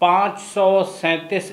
537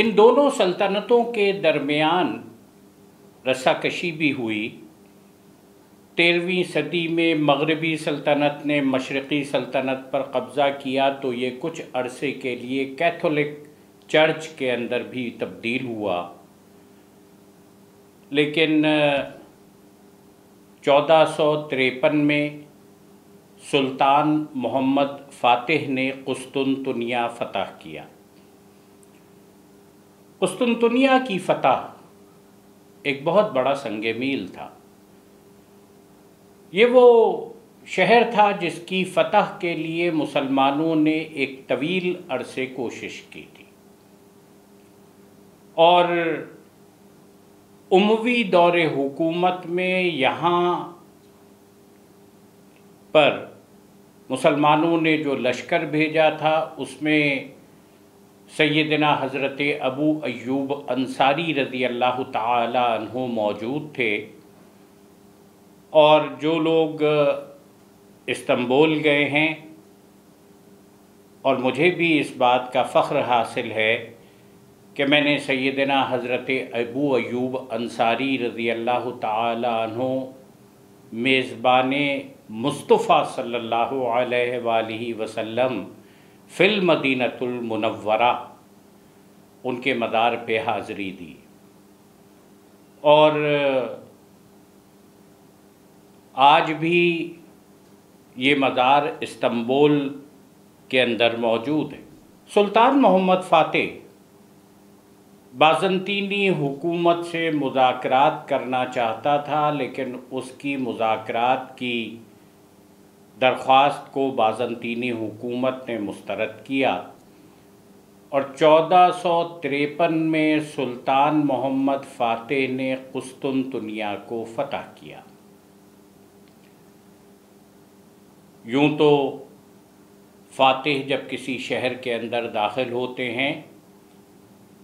ان دونوں سلطنتوں کے درمیان رسا کشی بھی ہوئی۔ 13ویں صدی میں مغربی سلطنت نے مشرقی سلطنت پر قبضہ کیا تو یہ کچھ عرصے کے لیے کیتھولک چرچ کے اندر بھی تبدیل ہوا، لیکن 1453 میں سلطان محمد فاتح نے قسطنطنیہ فتح کیا۔ قسطنطنیہ کی فتح ایک بہت بڑا سنگ میل تھا۔ یہ وہ شہر تھا جس کی فتح کے لیے مسلمانوں نے ایک طویل عرصے کوشش کی تھی، اور اموی دور حکومت میں یہاں پر مسلمانوں نے جو لشکر بھیجا تھا اس میں سیدنا حضرت ابو ایوب انصاری رضی اللہ تعالی عنہ موجود تھے، اور جو لوگ استنبول گئے ہیں، اور مجھے بھی اس بات کا فخر حاصل ہے کہ میں نے سیدنا حضرت ابو ایوب انصاری رضی اللہ تعالی عنہ میزبان مصطفیٰ صلی اللہ علیہ وآلہ وسلم فی المدینۃ المنورہ ان کے مزار پہ حاضری دی، اور آج بھی یہ مزار استنبول کے اندر موجود ہے۔ سلطان محمد فاتح بازنطینی حکومت سے مذاکرات کرنا چاہتا تھا، لیکن اس کی مذاکرات کی درخواست کو بازنطینی حکومت نے مسترد کیا، اور 1453 میں سلطان محمد فاتح نے قسطنطنیہ کو فتح کیا۔ یوں تو فاتح جب کسی شہر کے اندر داخل ہوتے ہیں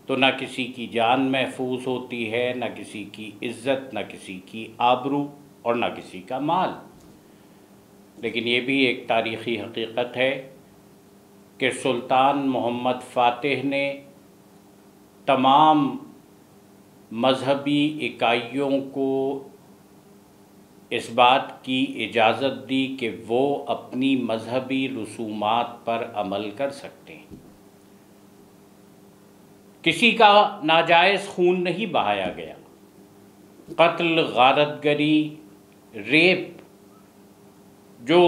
تو نہ کسی کی جان محفوظ ہوتی ہے، نہ کسی کی عزت، نہ کسی کی آبرو، اور نہ کسی کا مال، لیکن یہ بھی ایک تاریخی حقیقت ہے کہ سلطان محمد فاتح نے تمام مذہبی اکائیوں کو اس بات کی اجازت دی کہ وہ اپنی مذہبی رسومات پر عمل کر سکتے ہیں۔ کسی کا ناجائز خون نہیں بہایا گیا۔ قتل، غارت گری، ریپ جو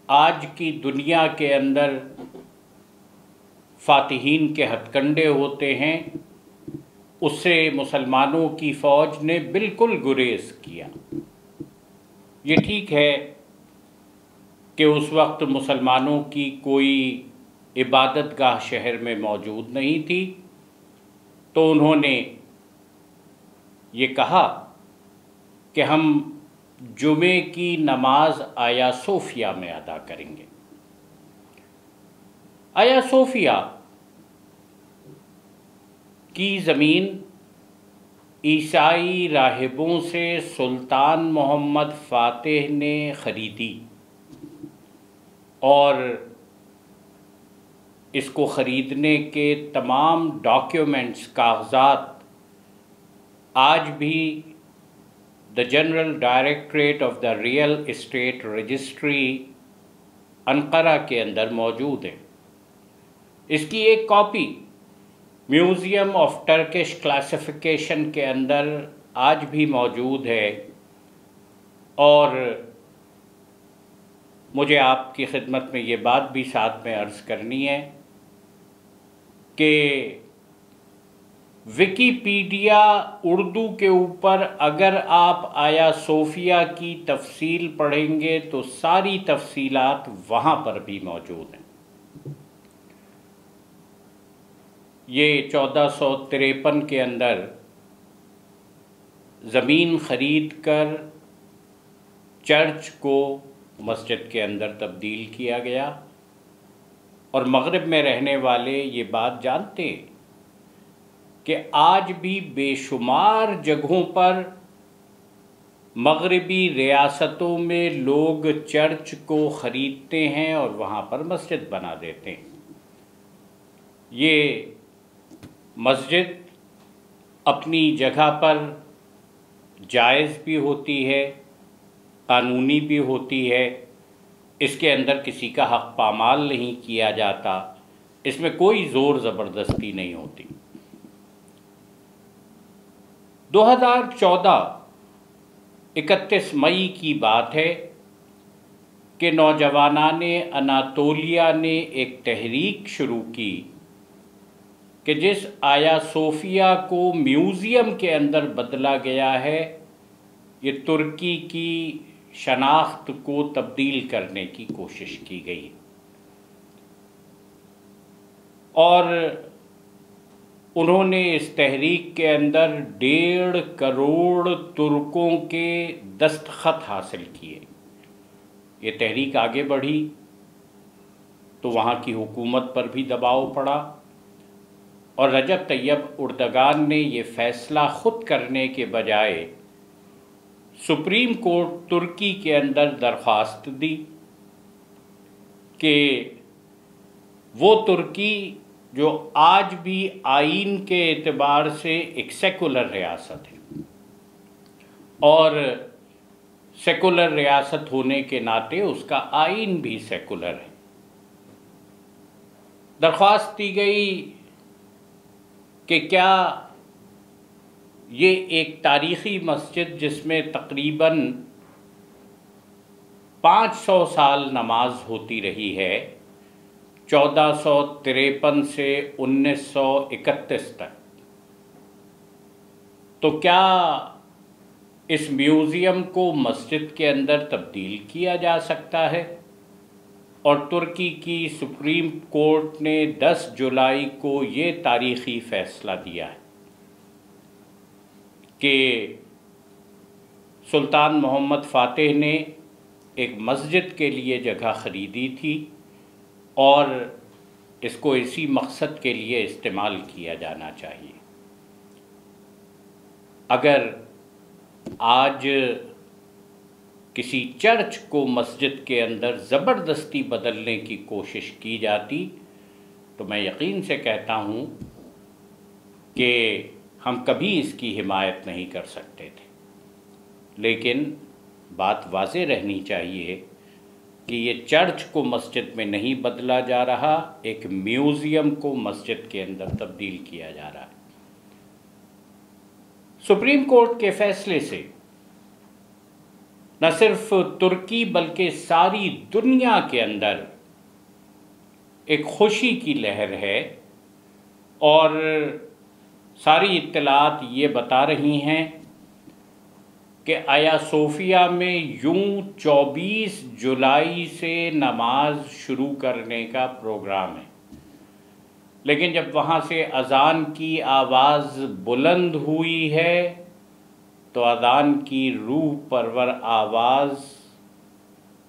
آج کی دنیا کے اندر فاتحین کے ہتھ کنڈے ہوتے ہیں، اس سے مسلمانوں کی فوج نے بالکل گریز کیا۔ یہ ٹھیک ہے کہ اس وقت مسلمانوں کی کوئی عبادت گاہ شہر میں موجود نہیں تھی، تو انہوں نے یہ کہا کہ ہم جمعے کی نماز آیا صوفیہ میں ادا کریں گے۔ آیا صوفیہ کی زمین عیسائی راہبوں سے سلطان محمد فاتح نے خریدی، اور اس کو خریدنے کے تمام ڈاکیومنٹس، کاغذات آج بھی the general directorate of the real estate registry Ankara کے اندر موجود ہے۔ اس کی ایک copy museum of Turkish classification کے اندر آج بھی موجود ہے، اور مجھے آپ کی خدمت میں یہ بات بھی ساتھ میں عرض کرنی ہے کہ ویکیپیڈیا اردو کے اوپر اگر آپ آیا صوفیہ کی تفصیل پڑھیں گے تو ساری تفصیلات وہاں پر بھی موجود ہیں۔ یہ 1453 کے اندر زمین خرید کر چرچ کو مسجد کے اندر تبدیل کیا گیا، اور مغرب میں رہنے والے یہ بات جانتے ہیں کہ آج بھی بے شمار جگہوں پر مغربی ریاستوں میں لوگ چرچ کو خریدتے ہیں اور وہاں پر مسجد بنا دیتے ہیں۔ یہ مسجد اپنی جگہ پر جائز بھی ہوتی ہے، قانونی بھی ہوتی ہے، اس کے اندر کسی کا حق پامال نہیں کیا جاتا، اس میں کوئی زور زبردستی نہیں ہوتی۔ 2014 31 مئی کی بات ہے کہ نوجوانان اناطولیہ نے ایک تحریک شروع کی کہ جس آیا صوفیہ کو میوزیم کے اندر بدلا گیا ہے، یہ ترکی کی شناخت کو تبدیل کرنے کی کوشش کی گئی، اور انہوں نے اس تحریک کے اندر 1.5 کروڑ ترکوں کے دستخط حاصل کیے۔ یہ تحریک آگے بڑھی تو وہاں کی حکومت پر بھی دباؤ پڑا، اور رجب طیب اردگان نے یہ فیصلہ خود کرنے کے بجائے سپریم کورٹ ترکی کے اندر درخواست دی کہ وہ ترکی جو آج بھی آئین کے اعتبار سے ایک سیکولر ریاست ہے، اور سیکولر ریاست ہونے کے ناطے اس کا آئین بھی سیکولر ہے، درخواست دی گئی کہ کیا یہ ایک تاریخی مسجد جس میں تقریباً 500 سال نماز ہوتی رہی ہے، 1453 سے 1931 تک، تو کیا اس میوزیم کو مسجد کے اندر تبدیل کیا جا سکتا ہے؟ اور ترکی کی سپریم کورٹ نے 10 جولائی کو یہ تاریخی فیصلہ دیا ہے کہ سلطان محمد فاتح نے ایک مسجد کے لیے جگہ خریدی تھی اور اس کو اسی مقصد کے لیے استعمال کیا جانا چاہیے۔ اگر آج کسی چرچ کو مسجد کے اندر زبردستی بدلنے کی کوشش کی جاتی تو میں یقین سے کہتا ہوں کہ ہم کبھی اس کی حمایت نہیں کر سکتے تھے، لیکن بات واضح رہنی چاہیے کہ یہ چرچ کو مسجد میں نہیں بدلا جا رہا، ایک میوزیم کو مسجد کے اندر تبدیل کیا جا رہا ہے۔ سپریم کورٹ کے فیصلے سے نہ صرف ترکی بلکہ ساری دنیا کے اندر ایک خوشی کی لہر ہے، اور ساری اطلاعات یہ بتا رہی ہیں کہ آیا صوفیہ میں یوں 24 جولائی سے نماز شروع کرنے کا پروگرام ہے، لیکن جب وہاں سے اذان کی آواز بلند ہوئی ہے تو اذان کی روح پرور آواز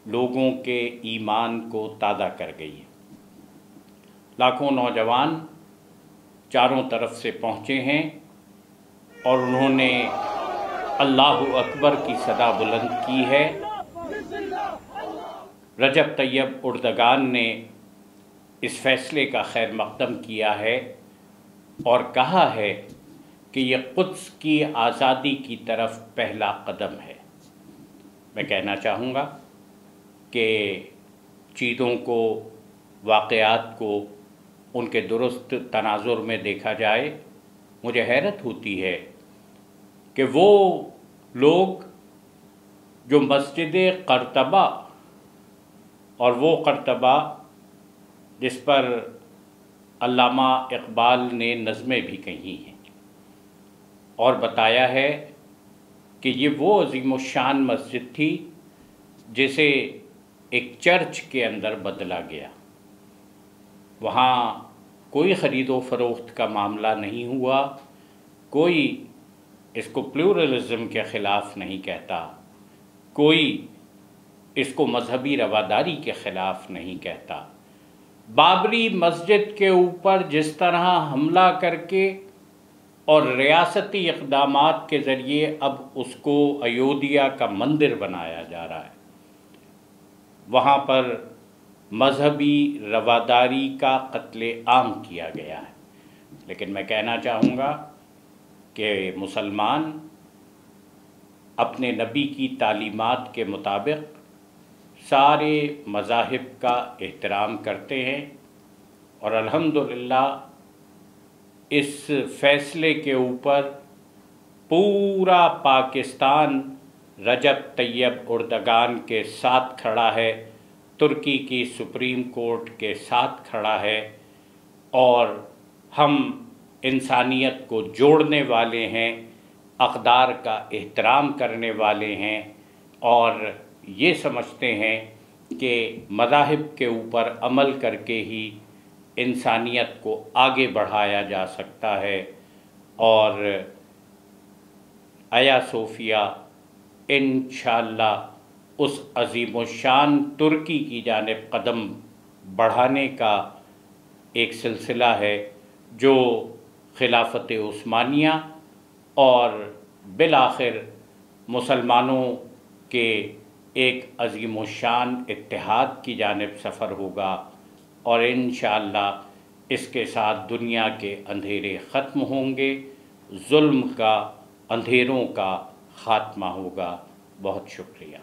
لوگوں کے ایمان کو تازہ کر گئی ہے۔ لاکھوں نوجوان چاروں طرف سے پہنچے ہیں اور انہوں نے اللہ اکبر کی صدا بلند کی ہے۔ رجب طیب اردگان نے اس فیصلے کا خیر مقدم کیا ہے اور کہا ہے کہ یہ قدس کی آزادی کی طرف پہلا قدم ہے۔ میں کہنا چاہوں گا کہ چیزوں کو، واقعات کو ان کے درست تناظر میں دیکھا جائے، مجھے حیرت ہوتی ہے کہ وہ لوگ جو مسجد قرطبہ، اور وہ قرطبہ جس پر علامہ اقبال نے نظمیں بھی کہی ہیں اور بتایا ہے کہ یہ وہ عظیم الشان مسجد تھی جسے ایک چرچ کے اندر بدلا گیا، وہاں کوئی خرید و فروخت کا معاملہ نہیں ہوا، کوئی اس کو پلورلزم کے خلاف نہیں کہتا، کوئی اس کو مذہبی رواداری کے خلاف نہیں کہتا۔ بابری مسجد کے اوپر جس طرح حملہ کر کے اور ریاستی اقدامات کے ذریعے اب اس کو ایودھیا کا مندر بنایا جا رہا ہے، وہاں پر مذہبی رواداری کا قتل عام کیا گیا ہے۔ لیکن میں کہنا چاہوں گا کہ مسلمان اپنے نبی کی تعلیمات کے مطابق سارے مذاہب کا احترام کرتے ہیں، اور الحمدللہ اس فیصلے کے اوپر پورا پاکستان رجب طیب اردگان کے ساتھ کھڑا ہے، ترکی کی سپریم کورٹ کے ساتھ کھڑا ہے، اور ہم انسانیت کو جوڑنے والے ہیں، اقدار کا احترام کرنے والے ہیں، اور یہ سمجھتے ہیں کہ مذاہب کے اوپر عمل کر کے ہی انسانیت کو آگے بڑھایا جا سکتا ہے۔ اور آیا صوفیہ انشاءاللہ اس عظیم الشان ترکی کی جانب قدم بڑھانے کا ایک سلسلہ ہے جو خلافت عثمانیہ اور بالآخر مسلمانوں کے ایک عظیم الشان اتحاد کی جانب سفر ہوگا، اور انشاءاللہ اس کے ساتھ دنیا کے اندھیرے ختم ہوں گے، ظلم کا، اندھیروں کا خاتمہ ہوگا۔ بہت شکریہ۔